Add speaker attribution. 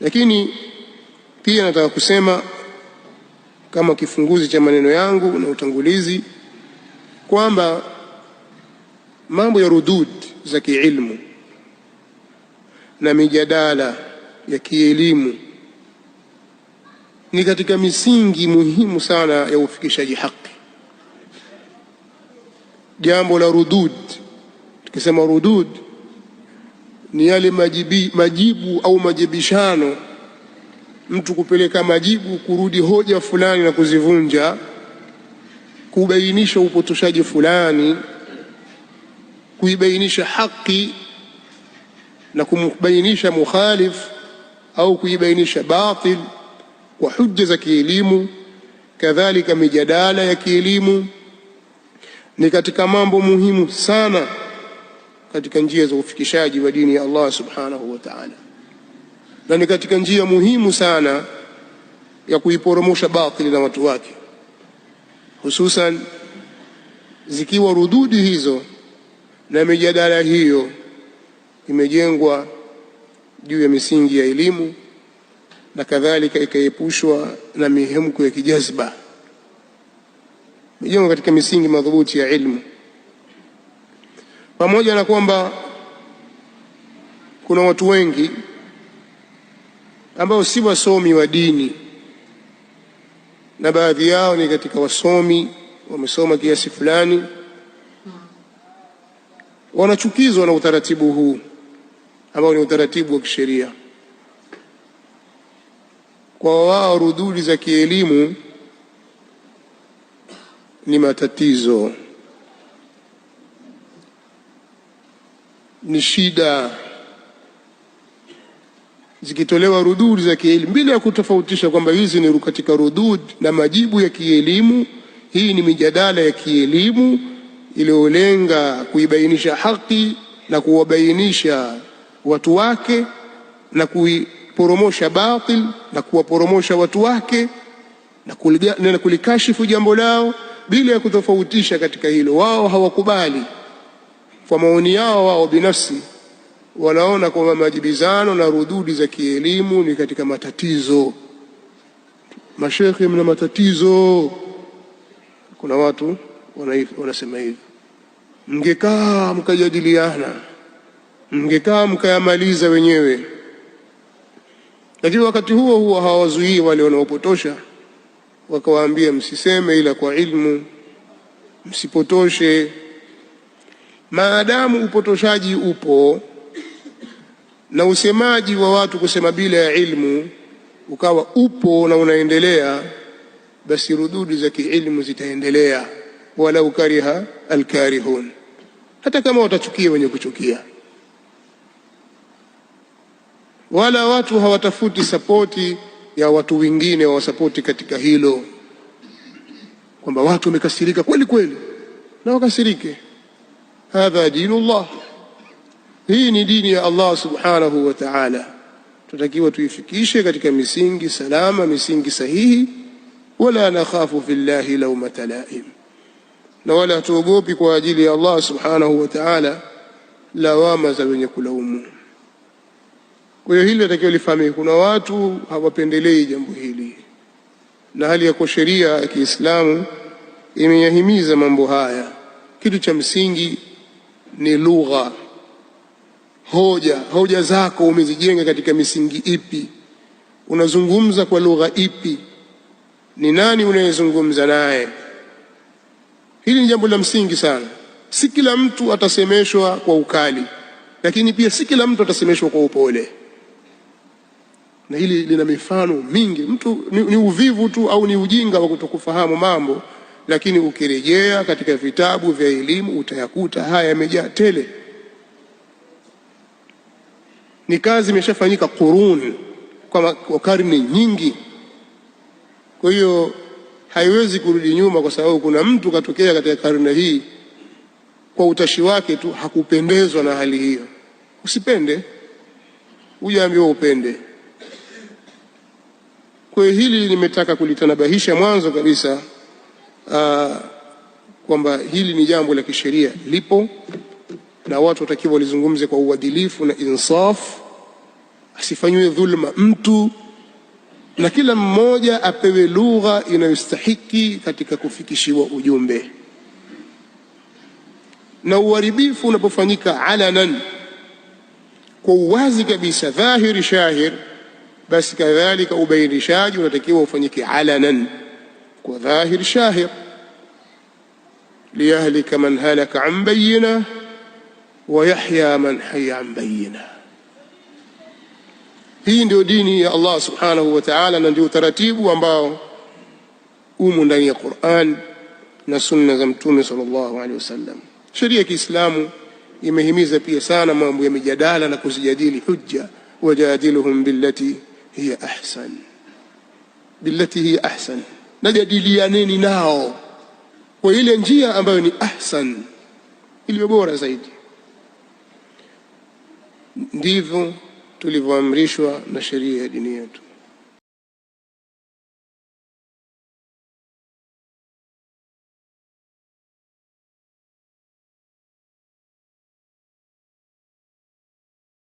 Speaker 1: Lakini pia nataka kusema kama kifunguzi cha maneno yangu na utangulizi kwamba mambo ya rudud za kiilmu na mijadala ya kielimu ni katika misingi muhimu sana ya ufikishaji haki. Jambo la rudud, tukisema rudud ni yale majibu au majibishano, mtu kupeleka majibu, kurudi hoja fulani na kuzivunja, kubainisha upotoshaji fulani, kuibainisha haki na kumbainisha mukhalif au kuibainisha batil kwa hujja za kielimu. Kadhalika mijadala ya kielimu ni katika mambo muhimu sana katika njia za ufikishaji wa dini ya Allah subhanahu wa ta'ala, na ni katika njia muhimu sana ya kuiporomosha batili na watu wake, hususan zikiwa rududi hizo na mijadala hiyo imejengwa juu ya misingi ya elimu na kadhalika ikaepushwa na mihemko ya kijazba, imejengwa katika misingi madhubuti ya ilmu. Pamoja na kwamba kuna watu wengi ambao si wasomi wa dini na baadhi yao ni katika wasomi, wamesoma kiasi fulani, wanachukizwa na utaratibu huu ambao ni utaratibu wa kisheria. Kwa wao rududi za kielimu ni matatizo, ni shida. Zikitolewa rududi za kielimu bila ya kutofautisha kwamba hizi ni katika rudud na majibu ya kielimu, hii ni mijadala ya kielimu iliyolenga kuibainisha haki na kuwabainisha watu wake na kuiporomosha batil na kuwaporomosha watu wake na kulikashifu jambo lao bila ya kutofautisha katika hilo. Wao hawakubali, kwa maoni yao wao binafsi wanaona kwamba majibizano na rududi za kielimu ni katika matatizo. Mashekhe, mna matatizo. Kuna watu wanasema hivi, mngekaa mkajadiliana, mngekaa mkayamaliza wenyewe. Lakini wakati huo huo hawazuii wale wanaopotosha, wakawaambia msiseme ila kwa ilmu, msipotoshe. Maadamu upotoshaji upo na usemaji wa watu kusema bila ya ilmu ukawa upo na unaendelea, basi rududi za kiilmu zitaendelea, walau kariha alkarihun, hata kama watachukia wenye kuchukia. Wala watu hawatafuti sapoti ya watu wengine wawasapoti katika hilo, kwamba watu wamekasirika kweli kweli na wakasirike. Hadha dinullah, hii ni dini ya Allah subhanahu wa ta'ala. Tutakiwa tuifikishe katika misingi salama, misingi sahihi. Wala nakhafu fillahi lawmata laim, na wala tuogopi kwa ajili ya Allah subhanahu wa ta'ala lawama za wenye kulaumu. Kwa hiyo hili natakiwa lifahamike. Kuna watu hawapendelei jambo hili, na hali ya kwa sheria ya Kiislamu imeyahimiza mambo haya. Kitu cha msingi ni lugha. Hoja zako umezijenga katika misingi ipi? Unazungumza kwa lugha ipi? Ni nani unayezungumza naye? Hili ni jambo la msingi sana. Si kila mtu atasemeshwa kwa ukali, lakini pia si kila mtu atasemeshwa kwa upole, na hili lina mifano mingi. Mtu ni uvivu tu au ni ujinga wa kutokufahamu mambo, lakini ukirejea katika vitabu vya elimu utayakuta haya yamejaa tele. Ni kazi imeshafanyika quruni, kwa karne nyingi. Kwa hiyo haiwezi kurudi nyuma, kwa sababu kuna mtu katokea katika karne hii kwa utashi wake tu hakupendezwa na hali hiyo. Usipende, hujaambiwa upende. Kwa hiyo hili nimetaka kulitanabahisha mwanzo kabisa, kwamba hili ni jambo la kisheria lipo, na watu watakiwa walizungumze kwa uadilifu na insaf. asifanywe dhulma mtu, na kila mmoja apewe lugha inayostahiki katika kufikishiwa ujumbe. Na uharibifu unapofanyika alanan, kwa uwazi kabisa, dhahiri shahir, basi kadhalika ubainishaji unatakiwa ufanyike alanan, kwa dhahiri shahir. liyahlika man halaka an bayyina wa yahya man hayya an bayyina. Hii ndio dini ya Allah subhanahu wa ta'ala, na ndio utaratibu ambao umo ndani ya Qur'an na sunna za Mtume sallallahu alaihi wasallam. Sheria ya Kiislamu imehimiza pia sana mambo ya mijadala na kuzijadili hujja, wajadiluhum billati hiya ahsan, billati hiya ahsan, najadilianeni nao kwa ile njia ambayo ni ahsan, iliyo bora zaidi. Ndivyo tulivyoamrishwa na sheria ya dini yetu.